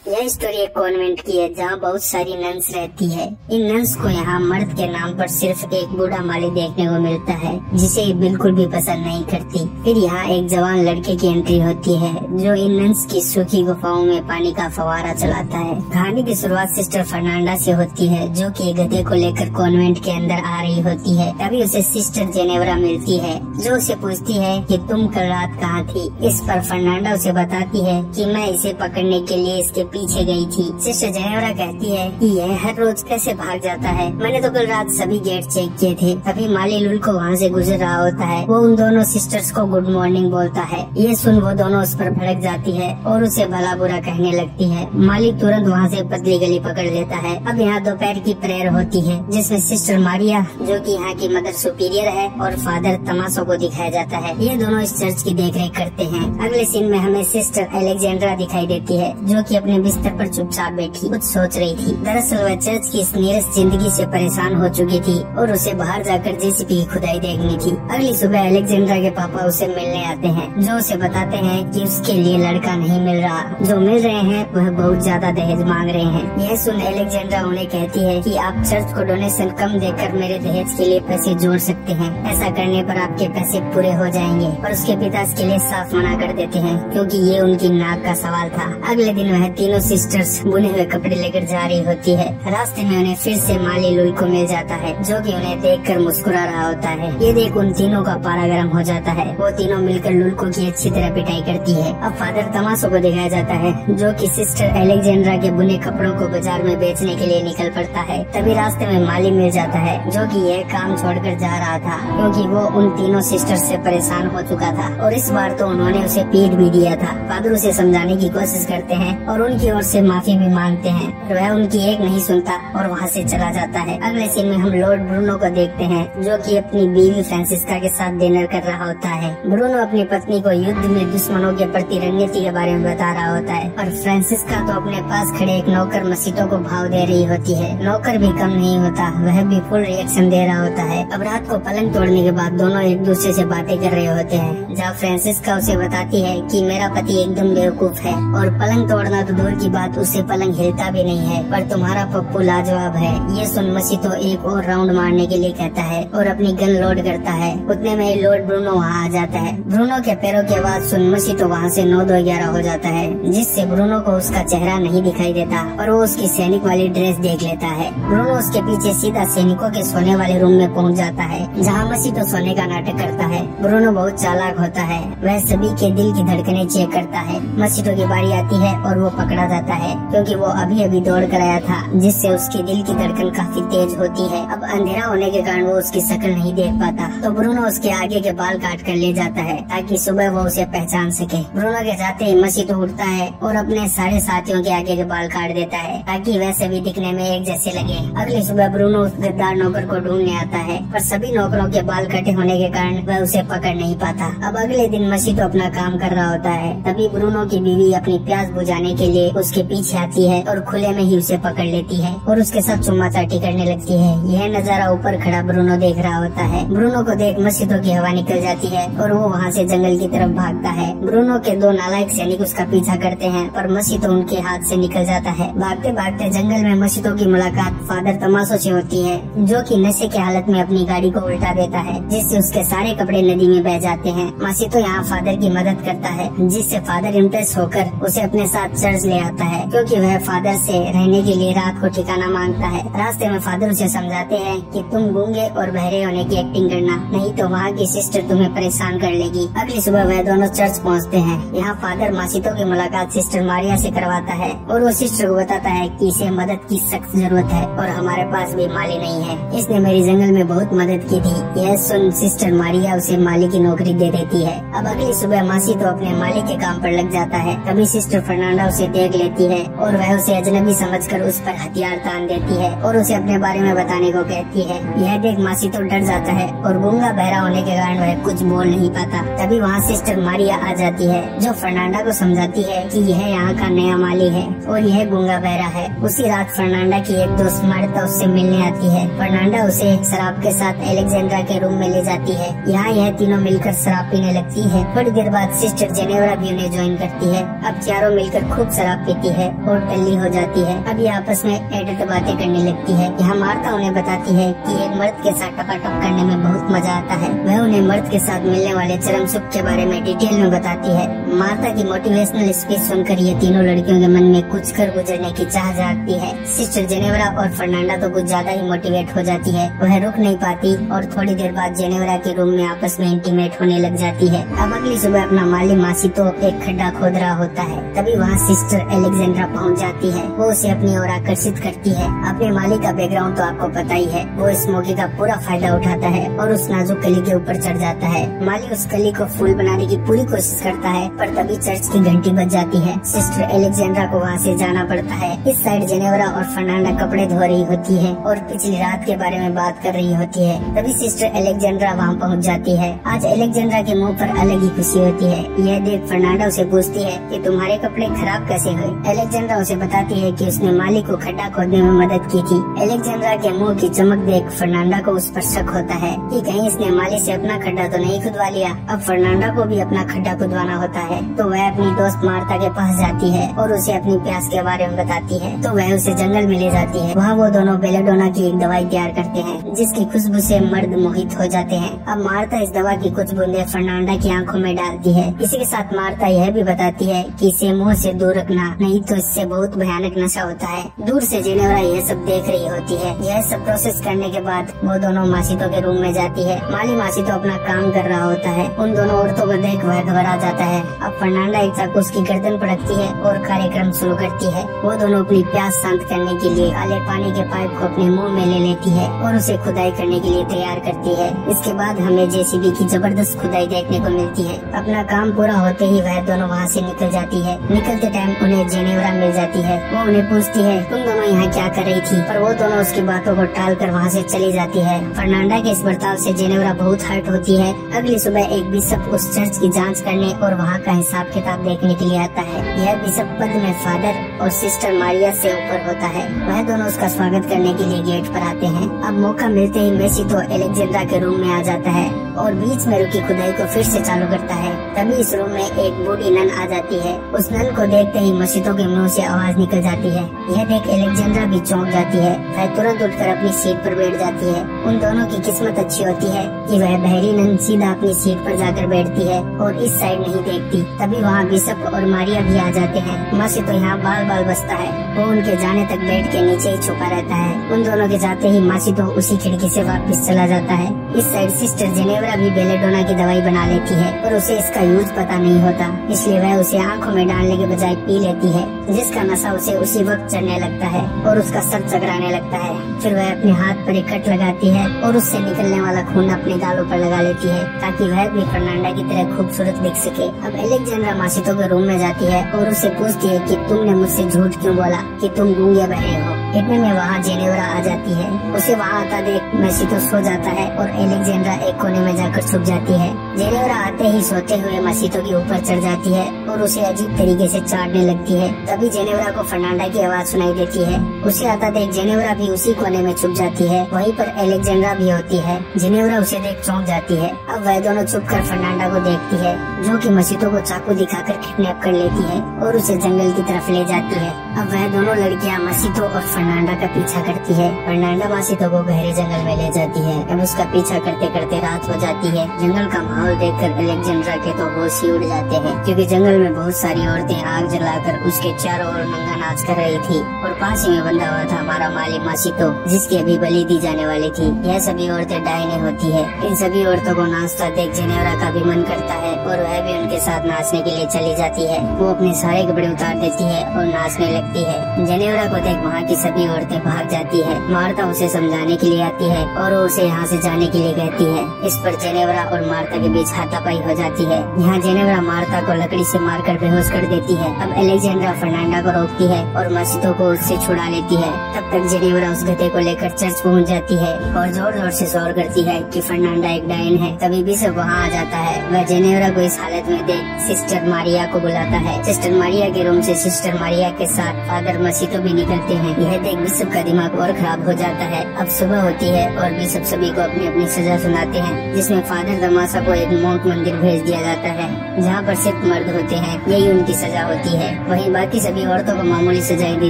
यह स्टोरी एक कॉन्वेंट की है जहाँ बहुत सारी नन्स रहती है। इन नन्स को यहाँ मर्द के नाम पर सिर्फ एक बूढ़ा माली देखने को मिलता है जिसे बिल्कुल भी पसंद नहीं करती। फिर यहाँ एक जवान लड़के की एंट्री होती है जो इन नन्स की सूखी गुफाओं में पानी का फव्वारा चलाता है। कहानी की शुरुआत सिस्टर फर्नांडा से होती है जो कि गधे को लेकर कॉन्वेंट के अंदर आ रही होती है। तभी उसे सिस्टर जेनेवरा मिलती है जो उसे पूछती है कि तुम कल रात कहाँ थी। इस पर फर्नांडा उसे बताती है कि मैं इसे पकड़ने के लिए इसके पीछे गई थी। सिस्टर जेनेवरा कहती है कि यह हर रोज कैसे भाग जाता है, मैंने तो कल रात सभी गेट चेक किए थे। तभी माली लुल्को वहाँ से गुजर रहा होता है। वो उन दोनों सिस्टर्स को गुड मॉर्निंग बोलता है। ये सुन वो दोनों उस पर भड़क जाती है और उसे भला बुरा कहने लगती है। माली तुरंत वहाँ से पतली गली पकड़ लेता है। अब यहाँ दोपहर की प्रेयर होती है जिसमें सिस्टर मारिया जो कि यहाँ की मदर सुपीरियर है और फादर तमाशो को दिखाया जाता है। ये दोनों इस चर्च की देखरेख करते हैं। अगले सीन में हमें सिस्टर एलेक्जेंड्रा दिखाई देती है जो कि अपने बिस्तर पर चुपचाप बैठी कुछ सोच रही थी। दरअसल वह चर्च की इस नीरस जिंदगी से परेशान हो चुकी थी और उसे बाहर जाकर जेसीबी की खुदाई देखनी थी। अगली सुबह एलेक्जेंड्रा के पापा उसे मिलने आते हैं जो उसे बताते हैं कि उसके लिए लड़का नहीं मिल रहा, जो मिल रहे हैं वह बहुत ज्यादा दहेज मांग रहे हैं। यह सुन एलेक्जेंड्रा उन्हें कहती है कि आप चर्च को डोनेशन कम देकर मेरे दहेज के लिए पैसे जोड़ सकते हैं। ऐसा करने पर आपके पैसे पूरे हो जाएंगे। और उसके पिता इसके लिए साफ मना कर देते हैं क्योंकि ये उनकी नाक का सवाल था। अगले दिन वह तीनों सिस्टर्स बुने हुए कपड़े लेकर जा रही होती है। रास्ते में उन्हें फिर से माली लुल्को मिल जाता है जो कि उन्हें देखकर मुस्कुरा रहा होता है। ये देख उन तीनों का पारा गर्म हो जाता है। वो तीनों मिलकर लुल्को की अच्छी तरह पिटाई करती है। अब फादर तमाशो को दिखाया जाता है जो कि सिस्टर एलेक्जेंड्रा के बुने कपड़ों को बाजार में बेचने के लिए निकल पड़ता है। तभी रास्ते में माली मिल जाता है जो कि यह काम छोड़कर जा रहा था क्योंकि वो उन तीनों सिस्टर्स से परेशान हो चुका था और इस बार तो उन्होंने उसे पीट भी दिया था। फादर उसे समझाने की कोशिश करते हैं और उनकी ओर से माफी भी मांगते हैं। वह उनकी एक नहीं सुनता और वहाँ से चला जाता है। अगले सीन में हम लॉर्ड ब्रूनो को देखते हैं जो कि अपनी बीवी फ्रांसिस्का के साथ डिनर कर रहा होता है। ब्रूनो अपनी पत्नी को युद्ध में दुश्मनों के प्रति रणनीति के बारे में बता रहा होता है और फ्रांसिस्का तो अपने पास खड़े एक नौकर मसीतों को भाव दे रही होती है। नौकर भी कम नहीं होता, वह भी फुल रिएक्शन दे रहा होता है। अब रात को पलंग तोड़ने के बाद दोनों एक दूसरे से बातें कर रहे होते हैं जहाँ फ्रांसिस्का उसे बताती है कि मेरा पति एकदम बेवकूफ है और पलंग तोड़ना तो दूर की बात, उससे पलंग हिलता भी नहीं है, पर तुम्हारा पप्पू लाजवाब है। ये सुन मसीतो एक और राउंड मारने के लिए कहता है और अपनी गन लोड करता है। उतने में ही लॉर्ड ब्रूनो वहाँ आ जाता है। ब्रूनो के पैरों की आवाज सुन मसीतो वहाँ से 9-2-11 हो जाता है जिससे ब्रूनो को उसका चेहरा नहीं दिखाई देता और वो उसकी सैनिक वाली ड्रेस देख लेता है। ब्रूनो उसके पीछे सीधा सैनिकों के सोने वाले रूम में पहुँच जाता है जहाँ मसीतो सोने का नाटक करता है। ब्रूनो बहुत चालाक होता है, वह सभी के दिल की धड़कनें चेक करता है। मसीतो की बारी आती है और वो पकड़ा जाता है क्योंकि वो अभी दौड़ कर आया था जिससे उसकी दिल की धड़कन काफी तेज होती है। अब अंधेरा होने के कारण वो उसकी शक्ल नहीं देख पाता तो ब्रूनो उसके आगे के बाल काट कर ले जाता है ताकि सुबह वो उसे पहचान सके। ब्रूनो के जाते ही मसीतो उठता है और अपने सारे साथियों के आगे के बाल काट देता है ताकि वैसे भी दिखने में एक जैसे लगे। अगली सुबह ब्रूनो उस गद्दार नौकर को ढूंढने आता है पर सभी नौकरों के बाल कटे होने के कारण वह उसे पकड़ नहीं पाता। अब अगले दिन मसीतो अपना काम कर रहा होता है। तभी ब्रूनो की बीवी अपनी प्यास बुझाने के लिए उसके पीछे आती है और खुले में ही उसे पकड़ लेती है और उसके साथ चुम्मा चाटी करने लगती है। यह नजारा ऊपर खड़ा ब्रूनो देख रहा होता है। ब्रूनो को देख मसीतो की हवा निकल जाती है और वो वहाँ से जंगल की तरफ भागता है। ब्रूनो के 2 नालायक सैनिक उसका पीछा करते हैं पर मसीतो उनके हाथ से निकल जाता है। भागते भागते जंगल में मसीतो की मुलाकात फादर तमाशो से होती है जो कि नशे की हालत में अपनी गाड़ी को उल्टा देता है जिससे उसके सारे कपड़े नदी में बह जाते हैं। मसीतो यहाँ फादर की मदद करता है जिससे फादर इम्प्रेस होकर उसे अपने साथ चर्च ले आता है क्योंकि वह फादर से रहने के लिए रात को ठिकाना मांगता है। रास्ते में फादर उसे समझाते हैं कि तुम गूंगे और बहरे होने की एक्टिंग करना, नहीं तो वहाँ की सिस्टर तुम्हें परेशान कर लेगी। अगली सुबह वह दोनों चर्च पहुँचते हैं। यहाँ फादर मसीतो की मुलाकात सिस्टर मारिया से करवाता है और वो सिस्टर को बताता है कि इसे मदद की सख्त जरूरत है और हमारे पास भी माली नहीं है, इसने मेरी जंगल में बहुत मदद की थी। यह सुन सिस्टर मारिया उसे माली की नौकरी दे देती है। अब अगली सुबह मसीतो अपने माली के काम पर लग जाता है। तभी सिस्टर फर्नांडा उसे देख लेती है और वह उसे अजनबी समझकर उस पर हथियार तान देती है और उसे अपने बारे में बताने को कहती है। यह देख मसीतो डर जाता है और गूंगा बहरा होने के कारण वह कुछ बोल नहीं पाता। तभी वहाँ सिस्टर मारिया आ जाती है जो फर्नांडा को समझाती है कि यह यहाँ का नया माली है और यह गूंगा बहरा है। उसी रात फर्नांडा की एक दोस्त मार्ता उससे मिलने आती है। फर्नांडा उसे शराब के साथ एलेक्जेंड्रा के रूम में ले जाती है यहाँ यह तीनों मिलकर शराब पीने लगती है। थोड़ी देर बाद सिस्टर जेनेवरा भी उन्हें ज्वाइन करती है। अब चारों मिलकर खूब शराब पीती है और टल्ली हो जाती है। अब ये आपस में एडिट बातें करने लगती है। यहाँ मार्था उन्हें बताती है कि एक मर्द के साथ टपाटप करने में बहुत मजा आता है। वह उन्हें मर्द के साथ मिलने वाले चरम सुख के बारे में डिटेल में बताती है। मार्था की मोटिवेशनल स्पीच सुनकर ये तीनों लड़कियों के मन में कुछ कर गुजरने की चाह जागती है। सिस्टर जेनेवरा और फर्नांडा तो कुछ ज्यादा ही मोटिवेट हो जाती है। वह रुक नहीं पाती और थोड़ी देर बाद जेनेवरा के रूम में आपस में इंटीमेट होने लग जाती है। अब अगली सुबह अपना माली मासी तो एक खड्डा खोद रहा होता है। तभी वहाँ सिस्टर एलेक्जेंड्रा पहुँच जाती है। वो उसे अपनी ओर आकर्षित करती है। अपने माली का बैकग्राउंड तो आपको पता ही है। वो इस मौके का पूरा फायदा उठाता है और उस नाजुक कली के ऊपर चढ़ जाता है। माली उस कली को फूल बनाने की पूरी कोशिश करता है, पर तभी चर्च की घंटी बज जाती है। सिस्टर एलेक्जेंड्रा को वहाँ से जाना पड़ता है। इस साइड जेनेवरा और फर्नांडा कपड़े धो रही होती है और पिछली रात के बारे में बात कर रही होती है। तभी सिस्टर एलेक्जेंड्रा वहाँ पहुँच जाती है। आज एलेक्जेंड्रा के मुँह पर अलग ही खुशी होती है। यह देख फर्नांडा उसे पूछती है कि तुम्हारे कपड़े खराब कैसे हुए। एलेक्जेंड्रा उसे बताती है कि उसने माली को खड्डा खोदने में मदद की थी। एलेक्जेंड्रा के मुंह की चमक देख फर्नांडा को उस पर शक होता है कि कहीं इसने माली से अपना खड्डा तो नहीं खुदवा लिया। अब फर्नांडा को भी अपना खड्डा खुदवाना होता है, तो वह अपनी दोस्त मार्था के पास जाती है और उसे अपनी प्यास के बारे में बताती है। तो वह उसे जंगल में ले जाती है। वहाँ वो दोनों बेलेडोना की एक दवाई तैयार करते हैं, जिसकी खुशबू से मर्द मोहित हो जाते हैं। अब मार्था इस दवा की कुछ बूंदे फर्नांडा की आंखों में डालती है। इसी के साथ मार्था यह भी बताती है कि इसे मुंह से दूर रखना, नहीं तो इससे बहुत भयानक नशा होता है। दूर से जेनेवरा यह सब देख रही होती है। यह सब प्रोसेस करने के बाद वो दोनों मासीतो के रूम में जाती है। माली मासीतो अपना काम कर रहा होता है। उन दोनों औरतों को देख वह घबरा जाता है। अब फर्नांडा एक चाकू उसकी गर्दन पर रखती है और कार्यक्रम शुरू करती है। वो दोनों अपनी प्यास शांत करने के लिए काले पानी के पाइप को अपने मुंह में ले लेती है और उसे खुदाई करने के लिए तैयार करती है। इसके बाद हमें जेसीबी की जबरदस्त खुदाई देखने को मिलती है। अपना काम पूरा होते ही वह दोनों वहाँ से निकल जाती है। निकलते टाइम उन्हें जेनेवरा मिल जाती है। वो उन्हें पूछती है तुम दोनों यहाँ क्या कर रही थी, पर वो दोनों उसकी बातों को टाल कर वहाँ से चली जाती है। फर्नांडा के इस बर्ताव से जेनेवरा बहुत हर्ट होती है। अगली सुबह एक बिशप उस चर्च की जांच करने और वहाँ का हिसाब किताब देखने के लिए आता है। यह बिशप पद में फादर और सिस्टर मारिया से ऊपर होता है। वह दोनों उसका स्वागत करने के लिए गेट पर आते हैं। अब मौका मिलते ही मेसितो एलेक्जेंड्रा के रूम में आ जाता है और बीच में रुकी खुदाई को फिर से चालू करता है। तभी इस रूम में एक बूढ़ी नन आ जाती है। उस नन को देखते ही मसीतो के मुंह से आवाज निकल जाती है। यह देख एलेक्जेंड्रा भी चौंक जाती है। वह तुरंत उठकर अपनी सीट पर बैठ जाती है। उन दोनों की किस्मत अच्छी होती है कि वह बहरी नन सीधा अपनी सीट पर जाकर बैठती है और इस साइड नहीं देखती। तभी वहाँ बिशप और मारिया भी आ जाते हैं। मसीतो यहाँ बाल बाल बसता है। वो उनके जाने तक बेड के नीचे ही छुपा रहता है। उन दोनों के जाते ही मसीतो उसी खिड़की से वापस चला जाता है। इस साइड सिस्टर जेनेवरा भी बेलेडोना की दवाई बना लेती है, पर उसे इसका यूज पता नहीं होता, इसलिए वह उसे आंखों में डालने के बजाय पी लेती है, जिसका नशा उसे उसी वक्त चढ़ने लगता है और उसका सर चकराने लगता है। फिर वह अपने हाथ पर एक कट लगाती है और उससे निकलने वाला खून अपने गालों पर लगा लेती है, ताकि वह भी फर्नांडा की तरह खूबसूरत दिख सके। अब एलेक्जेंड्रा मासीतो के रूम में जाती है और उससे पूछती है कि तुमने मुझसे झूठ क्यों बोला कि तुम गूंगे बहरे हो। इतने में वहाँ जेनेवरा आ जाती है। उसे वहाँ आता देख मसीतो सो जाता है और एलेक्जेंड्रा एक कोने में जाकर छुप जाती है। जेनेवरा आते ही सोते हुए मसीतो के ऊपर चढ़ जाती है और उसे अजीब तरीके से चाटने लगती है। तभी जेनेवरा को फर्नांडा की आवाज सुनाई देती है। उसे आता देख जेनेवरा भी उसी कोने में छुप जाती है। वहीं पर एलेक्जेंड्रा भी होती है। जेनेवरा उसे देख चौंक जाती है। अब वह दोनों छुप कर फर्नांडा को देखती है, जो कि मसीतो को चाकू दिखाकर किडनैप कर लेती है और उसे जंगल की तरफ ले जाती है। अब वह दोनों लड़कियां मसीतो और फर्नांडा का पीछा करती है। फर्नांडा मसीतो को गहरे जंगल में ले जाती है। अब उसका पीछा करते करते रात हो जाती है। जंगल का माहौल देखकर एलेक्जेंड्रा के तो होश ही उड़ जाते हैं, क्योंकि जंगल में बहुत सारी औरतें आग जलाकर उसके चारों ओर नंगा नाच कर रही थी और पास ही में बंधा हुआ था हमारा माली मसीतो, जिसकी अभी बलि दी जाने वाली थी। यह सभी औरतें डायने होती है। इन सभी औरतों को नाचता देख जेनेवरा का भी मन करता है और वह भी उनके साथ नाचने के लिए चली जाती है। वो अपने सारे कपड़े उतार देती है और नाचने लगती है। जेनेवरा को देख वहाँ की सभी औरतें भाग जाती है। मार्था उसे समझाने के लिए आती है और वो उसे यहाँ से जाने के लिए कहती है। इस पर जेनेवरा और मार्था के बीच हाथापाई हो जाती है। यहाँ जेनेवरा मार्था को लकड़ी से मारकर बेहोश कर देती है। अब एलेक्जेंड्रा फर्नांडा को रोकती है और मसीतो को उससे छुड़ा लेती है। तब तक जेनेवरा उस गधे को लेकर चर्च पहुंच जाती है और जोर जोर से शोर करती है कि फर्नांडा एक डायन है। तभी बिशप वहाँ आ जाता है। वह जेनेवरा को इस हालत में देख सिस्टर मारिया को बुलाता है। सिस्टर मारिया के रूम से सिस्टर मारिया के साथ फादर मसीतो भी निकलते हैं। यह देख बिशप का दिमाग और खराब हो जाता है। अब सुबह होती है और बिशप सभी को अपनी अपनी सजा सुनाते हैं, जिसमें फादर दमासा को एक मोंक मंदिर भेज दिया जाता है जहाँ पर सिर्फ मर्द होते हैं। यही उनकी सजा होती है। वहीं बाकी सभी औरतों को मामूली सजाएं दी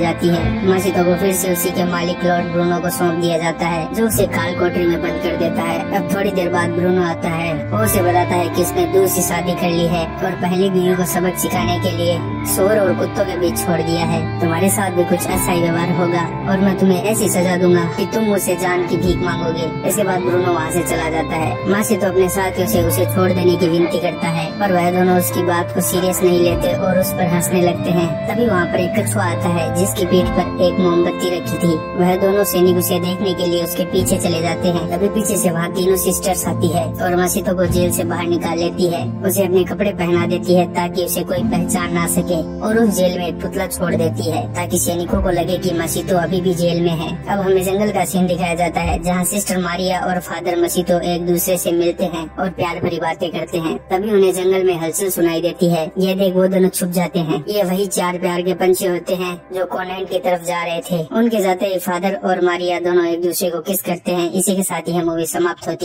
जाती है। मसीतो को फिर से उसी के मालिक लॉर्ड ब्रूनो को सौंप दिया जाता है, जो उसे काल कोठरी में बंद कर देता है। अब थोड़ी देर बाद ब्रूनो आता है। वो उसे बताता है कि उसने दूसरी शादी कर ली है और पहली बीवी को सबक सिखाने के लिए शोर और कुत्तों के बीच छोड़ दिया है। तुम्हारे साथ भी कुछ ऐसा ही व्यवहार होगा और मैं तुम्हें ऐसी सजा दूंगा कि तुम मुझसे जान की भीख मांगोगे। इसके बाद ब्रूनो वहाँ से चला जाता है। मसीतो अपने साथियों से उसे छोड़ देने की विनती करता है, पर वह दोनों उसकी बात को सीरियस नहीं लेते और उस पर हंसने लगते हैं। तभी वहाँ पर एक कछुआ आता है जिसकी पीठ पर एक मोमबत्ती रखी थी। वह दोनों सैनिक उसे देखने के लिए उसके पीछे चले जाते हैं। तभी पीछे से वहाँ तीनों सिस्टर्स आती है और मसीतो को जेल से बाहर निकाल लेती है। उसे अपने कपड़े पहना देती है ताकि उसे कोई पहचान ना सके और उस जेल में एक पुतला छोड़ देती है ताकि सैनिकों को लगे कि मसीतो अभी भी जेल में है। अब हमें जंगल का सीन दिखाया जाता है जहाँ सिस्टर मारिया और फादर मसीतो एक दूसरे से मिलते हैं और प्यार भरी बातें करते हैं। तभी उन्हें जंगल में हलचल सुनाई देती है। ये देख वो दोनों छुप जाते हैं। ये वही चार प्यार के पंछी होते हैं जो कॉन्वेंट की तरफ जा रहे थे। उनके जाते ही फादर और मारिया दोनों एक दूसरे को किस करते हैं। इसी के साथ ही मूवी समाप्त होती है।